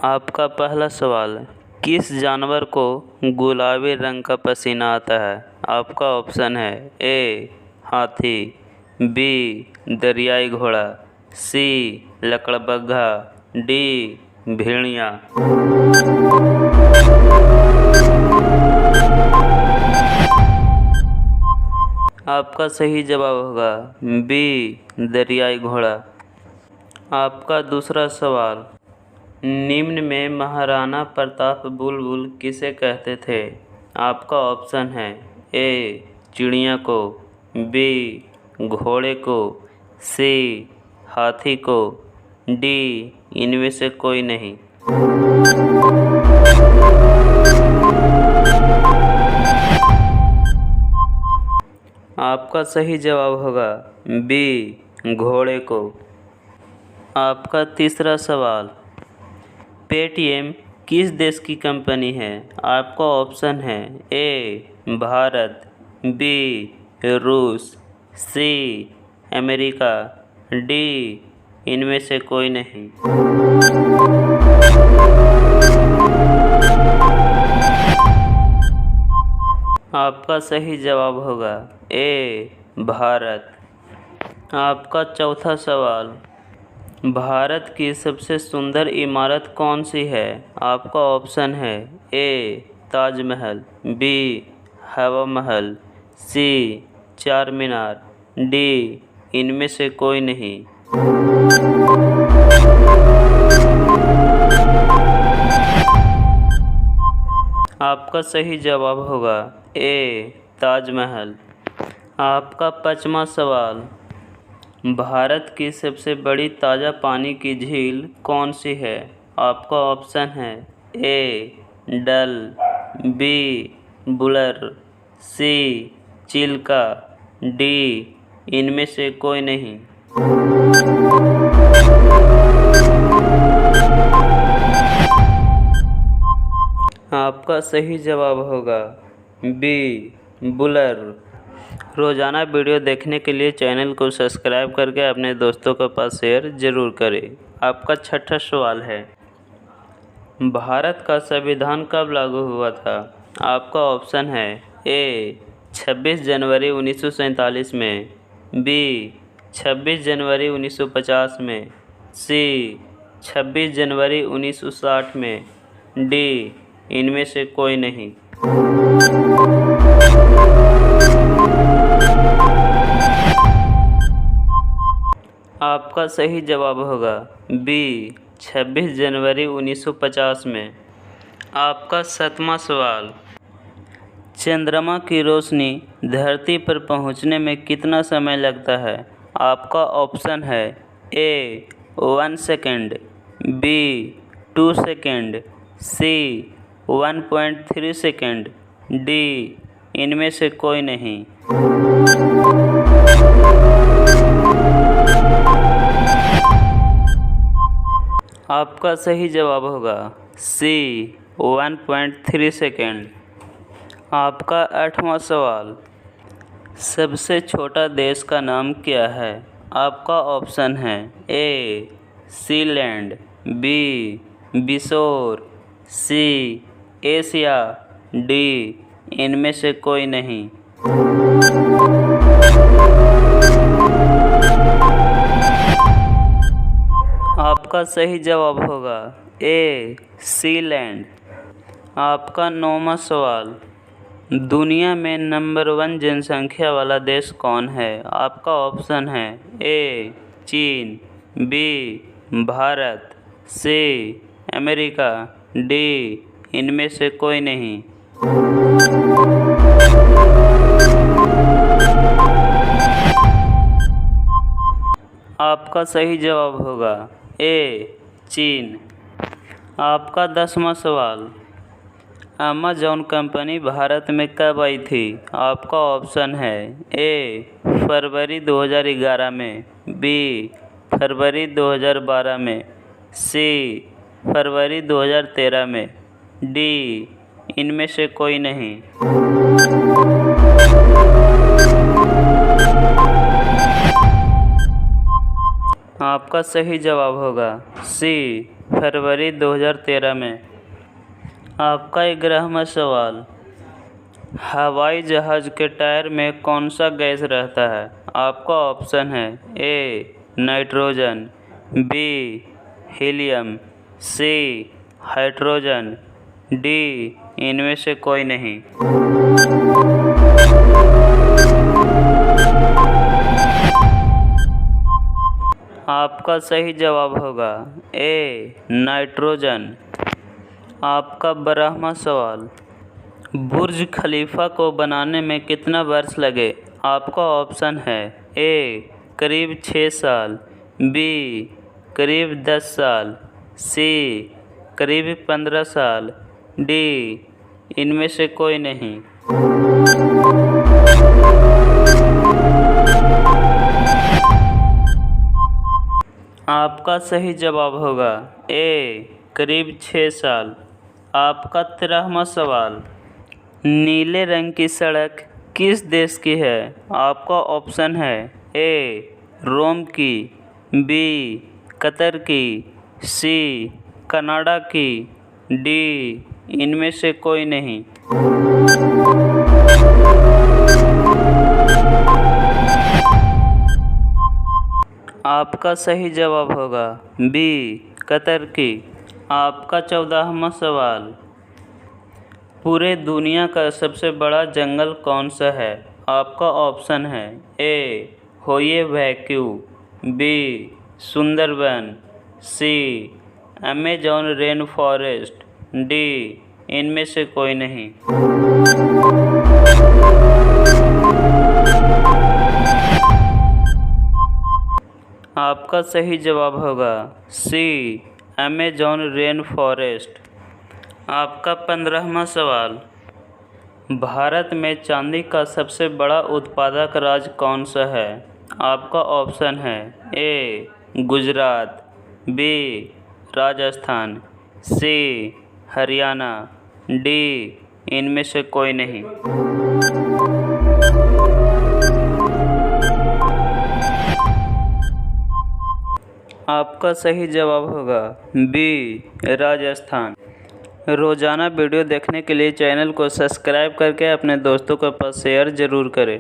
आपका पहला सवाल है, किस जानवर को गुलाबी रंग का पसीना आता है? आपका ऑप्शन है ए हाथी, बी दरियाई घोड़ा, सी लकड़बग्घा, डी भेड़िया। आपका सही जवाब होगा बी दरियाई घोड़ा। आपका दूसरा सवाल, निम्न में महाराणा प्रताप बुलबुल किसे कहते थे? आपका ऑप्शन है ए चिड़िया को, बी घोड़े को, सी हाथी को, डी इनमें से कोई नहीं। आपका सही जवाब होगा बी घोड़े को। आपका तीसरा सवाल, पेटीएम किस देश की कंपनी है? आपका ऑप्शन है ए भारत, बी रूस, सी अमेरिका, डी इनमें से कोई नहीं। आपका सही जवाब होगा ए भारत। आपका चौथा सवाल, भारत की सबसे सुंदर इमारत कौन सी है? आपका ऑप्शन है ए ताजमहल, बी हवा महल, सी चार मीनार, डी इनमें से कोई नहीं। आपका सही जवाब होगा ए ताजमहल। आपका पांचवा सवाल, भारत की सबसे बड़ी ताज़ा पानी की झील कौन सी है? आपका ऑप्शन है ए डल, बी बुलर, सी चिल्का, डी इनमें से कोई नहीं। आपका सही जवाब होगा बी बुलर। रोज़ाना वीडियो देखने के लिए चैनल को सब्सक्राइब करके अपने दोस्तों के पास शेयर ज़रूर करें। आपका छठा सवाल है, भारत का संविधान कब लागू हुआ था? आपका ऑप्शन है ए 26 जनवरी 1947 में, बी 26 जनवरी 1950 में, सी 26 जनवरी 1960 में, डी इनमें से कोई नहीं। आपका सही जवाब होगा बी 26 जनवरी 1950 में। आपका सातवां सवाल, चंद्रमा की रोशनी धरती पर पहुंचने में कितना समय लगता है? आपका ऑप्शन है ए 1 सेकेंड, बी 2 सेकेंड, सी 1.3 सेकेंड, डी इनमें से कोई नहीं। आपका सही जवाब होगा सी 1.3 सेकेंड। आपका आठवां सवाल, सबसे छोटा देश का नाम क्या है? आपका ऑप्शन है ए सीलैंड, बी बिसोर, सी एशिया, डी इनमें से कोई नहीं। आपका सही जवाब होगा ए सीलैंड। आपका नौवां सवाल, दुनिया में नंबर 1 जनसंख्या वाला देश कौन है? आपका ऑप्शन है ए चीन, B Bharat, C America, D इनमें से कोई नहीं। आपका सही जवाब होगा ए चीन। आपका 10वां सवाल, अमेज़न कंपनी भारत में कब आई थी? आपका ऑप्शन है ए फरवरी 2011 में, बी फरवरी 2012 में, सी फरवरी 2013 में, डी इनमें से कोई नहीं। आपका सही जवाब होगा सी फरवरी 2013 में। आपका 11वां सवाल, हवाई जहाज़ के टायर में कौन सा गैस रहता है? आपका ऑप्शन है A nitrogen, B helium, C hydrogen, D इनमें से कोई नहीं। आपका सही जवाब होगा ए नाइट्रोजन। आपका 12वां सवाल, बुर्ज खलीफा को बनाने में कितना वर्ष लगे? आपका ऑप्शन है ए करीब 6 साल, बी करीब 10 साल, सी करीब 15 साल, डी इनमें से कोई नहीं। आपका सही जवाब होगा ए करीब 6 साल। आपका 13वां सवाल, नीले रंग की सड़क किस देश की है? आपका ऑप्शन है ए रोम की, बी कतर की, सी कनाडा की, डी इनमें से कोई नहीं। आपका सही जवाब होगा बी कतर की। आपका 14वां सवाल, पूरे दुनिया का सबसे बड़ा जंगल कौन सा है? आपका ऑप्शन है ए होये वैक्यू, बी सुंदरबन, सी अमेजॉन रेन फॉरेस्ट, डी इनमें से कोई नहीं। आपका सही जवाब होगा सी अमेजॉन रेन फॉरेस्ट। आपका 15वां सवाल, भारत में चांदी का सबसे बड़ा उत्पादक राज्य कौन सा है? आपका ऑप्शन है ए गुजरात, बी राजस्थान, सी हरियाणा, डी इनमें से कोई नहीं। आपका सही जवाब होगा बी राजस्थान। रोज़ाना वीडियो देखने के लिए चैनल को सब्सक्राइब करके अपने दोस्तों के पास शेयर ज़रूर करें।